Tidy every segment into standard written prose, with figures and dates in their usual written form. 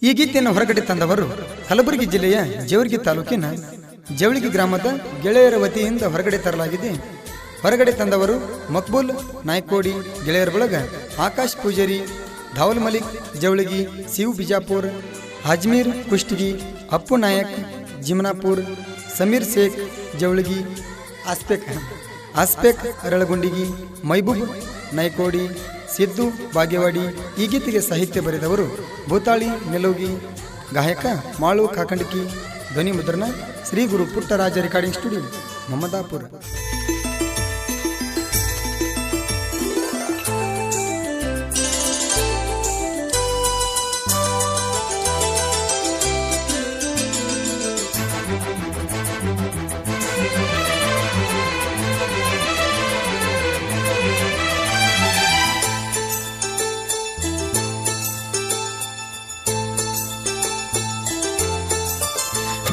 ಈ ಗೀತೆಯನ್ನು ಹೊರಗಡೆ ತಂದವರು ಕಲಬುರಗಿ ಜಿಲ್ಲೆಯ ಜೇವರ್ಗಿ ತಾಲೂಕಿನ ಜವಳಿಗಿ ಗ್ರಾಮದ ಗೆಳೆಯರ ವತಿಯಿಂದ ಹೊರಗಡೆ ತರಲಾಗಿದೆ. ಹೊರಗಡೆ ತಂದವರು ಮಕ್ಬೂಲ್ ನಾಯ್ಕೋಡಿ ಗೆಳೆಯರ ಬಳಗ, ಆಕಾಶ್ ಪೂಜಾರಿ, ಧಾವಲ್ ಮಲಿಕ್ ಜವಳಿಗಿ, ಶಿವ್ ಬಿಜಾಪುರ್, ಅಜ್ಮೀರ್ ಕುಷ್ಟಗಿ, ಅಪ್ಪು ನಾಯಕ್ ಜಿಮ್ನಾಪುರ್, ಸಮೀರ್ ಶೇಖ್ ಜವಳಿಗಿ, ಆಸ್ಪೆಕ್ ಅರಳಗುಂಡಿಗಿ, ಮೈಬೂಬ್ ನಾಯ್ಕೋಡಿ, ಸಿದ್ದು ಬಾಗೇವಾಡಿ. ಈ ಗೀತೆಗೆ ಸಾಹಿತ್ಯ ಬರೆದವರು ಭೂತಾಳಿ ನೆಲೋಗಿ, ಗಾಯಕ ಮಾಳು ಕಾಕಂಡಕಿ, ಧ್ವನಿ ಮುದ್ರಣ ಶ್ರೀ ಗುರು ಪುಟ್ಟರಾಜ ರೆಕಾರ್ಡಿಂಗ್ ಸ್ಟುಡಿಯೋ ಮಮದಾಪುರ.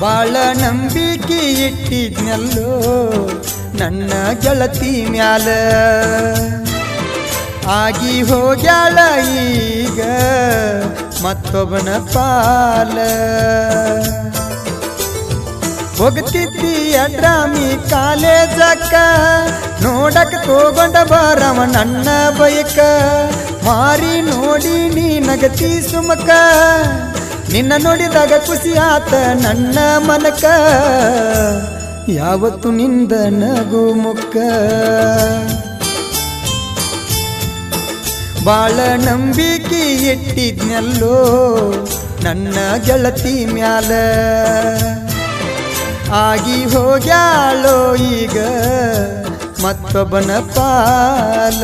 ಬಾಳ ನಂಬಿಕೆ ಇಟ್ಟಿದ್ನಲ್ಲೋ ನನ್ನ ಗೆಳತಿ ಮ್ಯಾಲ, ಆಗಿ ಹೋಗ್ಯಾಳ ಈಗ ಮತ್ತೊಬ್ಬನ ಪಾಲ. ಹೋಗ್ತಿದ್ದಿ ಅಡ್ರಾಮಿ ಕಾಲೇಜಕ್ಕ, ನೋಡಕ್ ತಗೊಂಡ ಬರವ ನನ್ನ ಬೈಕ, ಮಾರಿ ನೋಡಿ ನೀ ನಗತಿ ಸುಮಕ, ನಿನ್ನ ನೋಡಿದಾಗ ಖುಷಿ ಆತ ನನ್ನ ಮನಕ, ಯಾವತ್ತು ನಿಂದ ನಗು ಮುಕ್ಕ. ಬಾಳ ನಂಬಿಕೆ ಇಟ್ಟಿದ್ನಲ್ಲೋ ನನ್ನ ಗೆಳತಿ ಮ್ಯಾಲ, ಆಗಿ ಹೋಗ್ಯಾಳೋ ಈಗ ಮತ್ತೊಬ್ಬನ ಪಾಲ.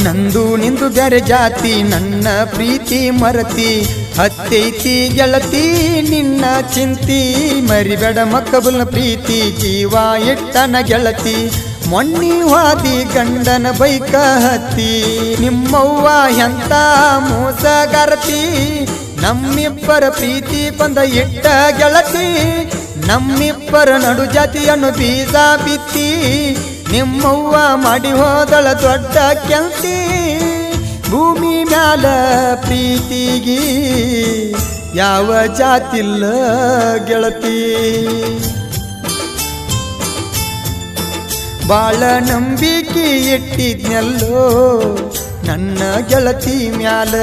ನಂದು ನಿಂದು ಬ್ಯಾರೆ ಜಾತಿ, ನನ್ನ ಪ್ರೀತಿ ಮರತಿ, ಹತ್ತೈತಿ ಗೆಳತಿ ನಿನ್ನ ಚಿಂತಿ, ಮರಿಬೇಡ ಮಕ್ಕಬುಲ್ನ ಪ್ರೀತಿ, ಜೀವ ಇಟ್ಟನ ಗೆಳತಿ, ಮೊನ್ನಿ ವಾದಿ ಗಂಡನ ಬೈಕ ಹತ್ತಿ, ನಿಮ್ಮವ್ವ ಎಂತ ಮೋಸಗಾರತಿ, ನಮ್ಮಿಬ್ಬರ ಪ್ರೀತಿ ಕೊಂದ ಇಟ್ಟ ಗೆಳತಿ, ನಮ್ಮಿಬ್ಬರ ನಡು ಜಾತಿಯನ್ನು ಬೀಜ ಬಿತ್ತಿ, ನಿಮ್ಮವ್ವ ಮಾಡಿ ಹೋದಳ ದೊಡ್ಡ ಕೆಲ್ತಿ, ಭೂಮಿ ಮ್ಯಾಲ ಪ್ರೀತಿಗಿ ಯಾವ ಜಾತಿಲ್ಲ ಗೆಳತಿ. ಬಾಳ ನಂಬಿಕೆ ಇಟ್ಟಿದ್ನಲ್ಲೋ ನನ್ನ ಗೆಳತಿ ಮ್ಯಾಲ,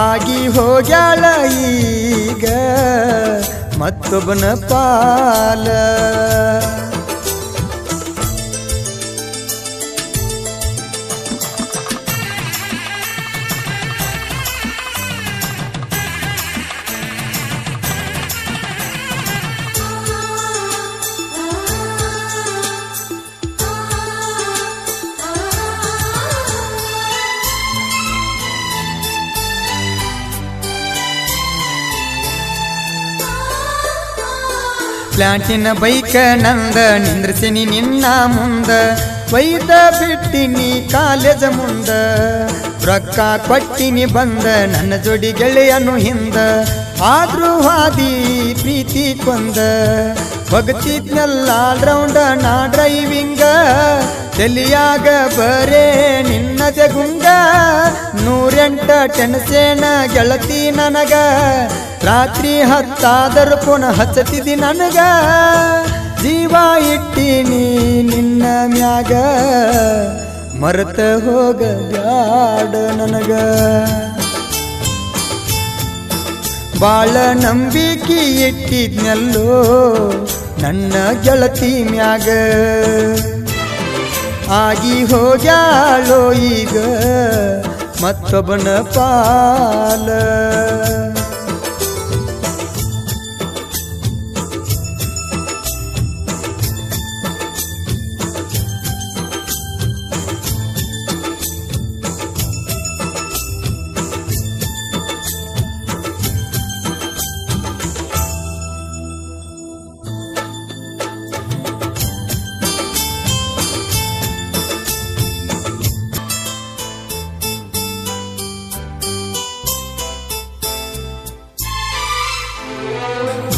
ಆಗಿ ಹೋಗ್ಯಾಳ ಈಗ ಮತ್ತೊಬ್ಬನ ಪಾಲ. ಪ್ಲಾಟಿನ ಬೈಕ ನಂದ, ನಿಂದ್ರಸಿನಿ ನಿನ್ನ ಮುಂದ, ವೈದ ಬಿಟ್ಟಿನಿ ಕಾಲೇಜ ಮುಂದ, ರೊಕ್ಕ ಕೊಟ್ಟಿನಿ ಬಂದ ನನ್ನ ಜೋಡಿ ಗೆಳೆಯನು ಹಿಂದ, ಆದ್ರೂ ಹಾದಿ ಪ್ರೀತಿ ಕೊಂದ, ಹೋಗ್ತಿದ್ನಲ್ಲ ಆಲ್ರೌಂಡ ನಾ ಡ್ರೈವಿಂಗ, ತಲಿಯಾಗ ಬರೇ ನಿನ್ನದೆ ಗುಂಗ, 108 ಟೆನ್ಸೇನ ಗೆಳತಿ ನನಗ, ರಾತ್ರಿ ಹತ್ತಾದರೂ ಪುನಃ ಹಚ್ಚತಿದಿ ನನಗ, ಜೀವ ಇಟ್ಟಿನಿ ನಿನ್ನ ಮ್ಯಾಗ, ಮರೆತ ಹೋಗ ಬ್ಯಾಡ ನನಗ. ಬಾಳ ನಂಬಿಕೆ ಇಟ್ಟಿದ್ನಲ್ಲೋ ನನ್ನ ಗೆಳತಿ ಮ್ಯಾಗ, ಆಗಿ ಹೋಗ್ಯಾಳೋ ಈಗ ಮತ್ತೊಬ್ಬನ ಪಾಲ.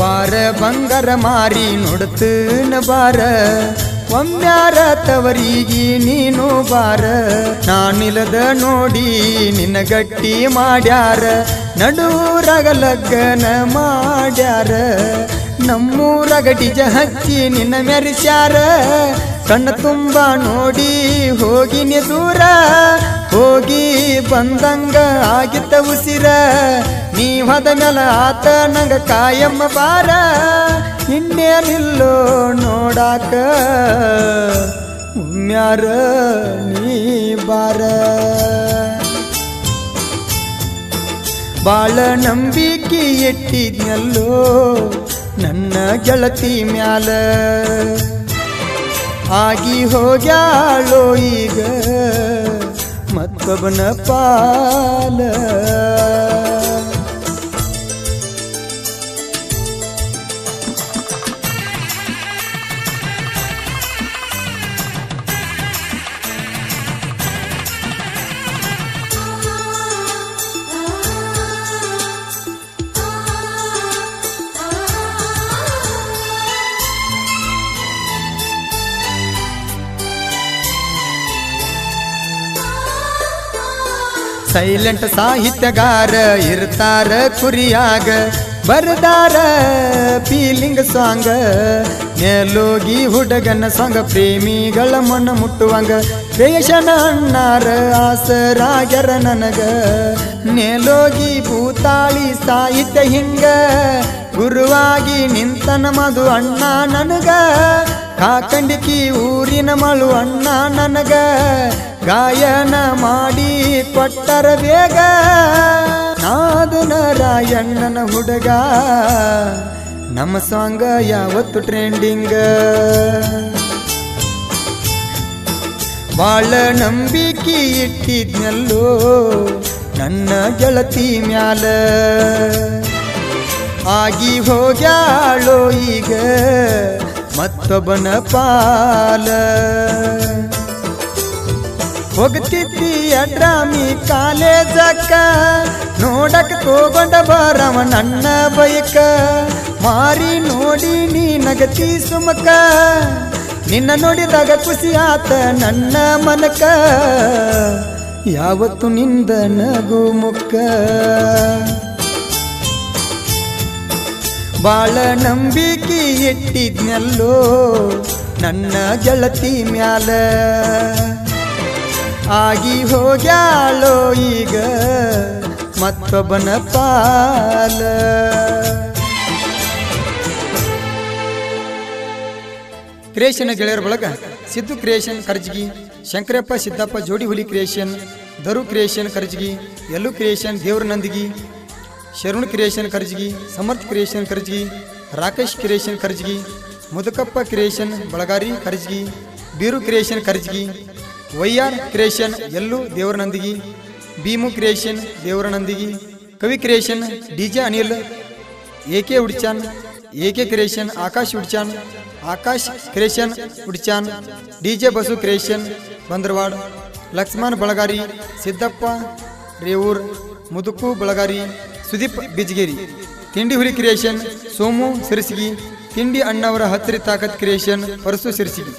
ಬಾರ ಬಂಗಾರ ಮಾರಿ ನೋಡ್ತನ ಬಾರ ಒಮ್ಮ್ಯಾರ ತವರಿಗೆ ನೀನು ಬಾರ ನಾನಿಲ್ಲದ ನೋಡಿ ನಿನ್ನ ಗಟ್ಟಿ ಮಾಡ್ಯಾರ ನಡುರಾಗ ಲಗ್ನ ಮಾಡ್ಯಾರ ನಮ್ಮೂರಾಗ ಡಿಜ ಹಚ್ಚಿ ನಿನ್ನ ಮೆರೆಸ್ಯಾರ ಕಣ್ಣ ತುಂಬ ನೋಡಿ ಹೋಗಿನಿ ದೂರ ಹೋಗಿ ಬಂದಂಗ ಆಗಿತ್ತ ಉಸಿರ ನೀ ಹೋದ ಮೇಲ ಆತ ನಂಗ ಕಾಯಮ್ಮ ಬಾರ ಇನ್ನೇನಿಲ್ಲೋ ನೋಡಾಕ ಉಮ್ಯಾರ ನೀ ಬಾರ ಬಾಳ ನಂಬಿಕೆ ಇಟ್ಟಿದ್ನಲ್ಲೋ ನನ್ನ ಗೆಳತಿ ಮ್ಯಾಲ ಆಗಿ ಹೋಗ್ಯಾಳೋ ಈಗ ಮತ್ತೊಬ್ಬನ ಪಾಲ ಸೈಲೆಂಟ್ ಸಾಹಿತ್ಯಗಾರ ಇರ್ತಾರ ಕುರಿಯಾಗ ಬರ್ದಾರ ಫೀಲಿಂಗ್ ಸಾಂಗ ನೆಲೋಗಿ ಹುಡುಗನ ಸಾಂಗ ಪ್ರೇಮಿಗಳ ಮನ ಮುಟ್ಟುವಂಗ ಕ್ರಿಯೇಷನ್ ಅಣ್ಣಾರ ಆಸರಾಗ್ಯರ ನನಗ ನೆಲೋಗಿ ಭೂತಾಳಿ ಸಾಹಿತ್ಯ ಹಿಂಗ ಗುರುವಾಗಿ ನಿಂತನ ಮಧು ಅಣ್ಣ ನನಗ ಕಾಕಂಡಿಕಿ ಊರಿನ ಮಳು ಅಣ್ಣ ನನಗ ಗಾಯನ ಮಾಡಿ ಕೊಟ್ಟರ ಬೇಗ ನಾದು ನಾರಾಯಣ್ಣನ ಹುಡುಗ ನಮ್ಮ ಸಾಂಗ ಯಾವತ್ತು ಟ್ರೆಂಡಿಂಗ್ ಬಾಳ ನಂಬಿಕೆ ಇಟ್ಟಿದ್ನಲ್ಲೋ ನನ್ನ ಗೆಳತಿ ಮ್ಯಾಲ ಆಗಿ ಹೋಗ್ಯಾಳೋ ಈಗ ಮತ್ತೊಬ್ಬನ ಪಾಲ ಹೋಗ್ತಿದ್ದಿ ಅಡ್ರಾಮಿ ಕಾಲೇಜಕ್ಕ ನೋಡಕ್ ತಗೊಂಡ ಬರವ ನನ್ನ ಬೈಕ ಮಾರಿ ನೋಡಿ ನೀ ನಗತಿ ಸುಮಕ ನಿನ್ನ ನೋಡಿದಾಗ ಖುಷಿ ಆತ ನನ್ನ ಮನಕ ಯಾವತ್ತು ನಿಂದ ನಗು ಮುಕ್ಕ ಬಾಳ ನಂಬಿಕೆ ಇಟ್ಟಿದ್ನಲ್ಲೋ ನನ್ನ ಗೆಳತಿ ಮ್ಯಾಲ ಆಗಿ ಹೋಗ್ಯಾಳೋ ಈಗ ಮತ್ತೊಬ್ಬನ ಪಾಲ ಕ್ರಿಯೇಷನ್ ಗೆಳೆಯರ ಬಳಗ ಸಿದ್ದು ಕ್ರಿಯೇಷನ್ ಕರ್ಜಗಿ, ಶಂಕರಪ್ಪ ಸಿದ್ದಪ್ಪ ಜೋಡಿ ಹುಲಿ creation, Dharu creation Karjagi, Yallu creation Devra Nandigi, Sharun creation Karjagi, Samarth creation Karjagi, Rakesh creation Karjagi, Mudukappa creation Balagari Karjagi, Biru creation Karjagi, YR creation Yallu Devara Nandigi, Bhimu creation Devara Nandigi, Kavi creation DJ Anil, AK Udchan, AK creation Akash Udchan, Akash creation Udchan, DJ Basu creation Bandarwad, Lakshman Balagari, Siddappa Revur, Muduku Balagari, Sudeep Bijgeri, ತಿಂಡಿ ಹುಲಿ ಕ್ರಿಯೇಷನ್ ಸೋಮು ಸಿರಸಿಗಿ, ತಿಂಡಿ ಅಣ್ಣವರ ಹತ್ತಿರ ತಾಕತ್ ಕ್ರಿಯೇಷನ್ ಪರಸು ಸಿರಸಿಗಿ.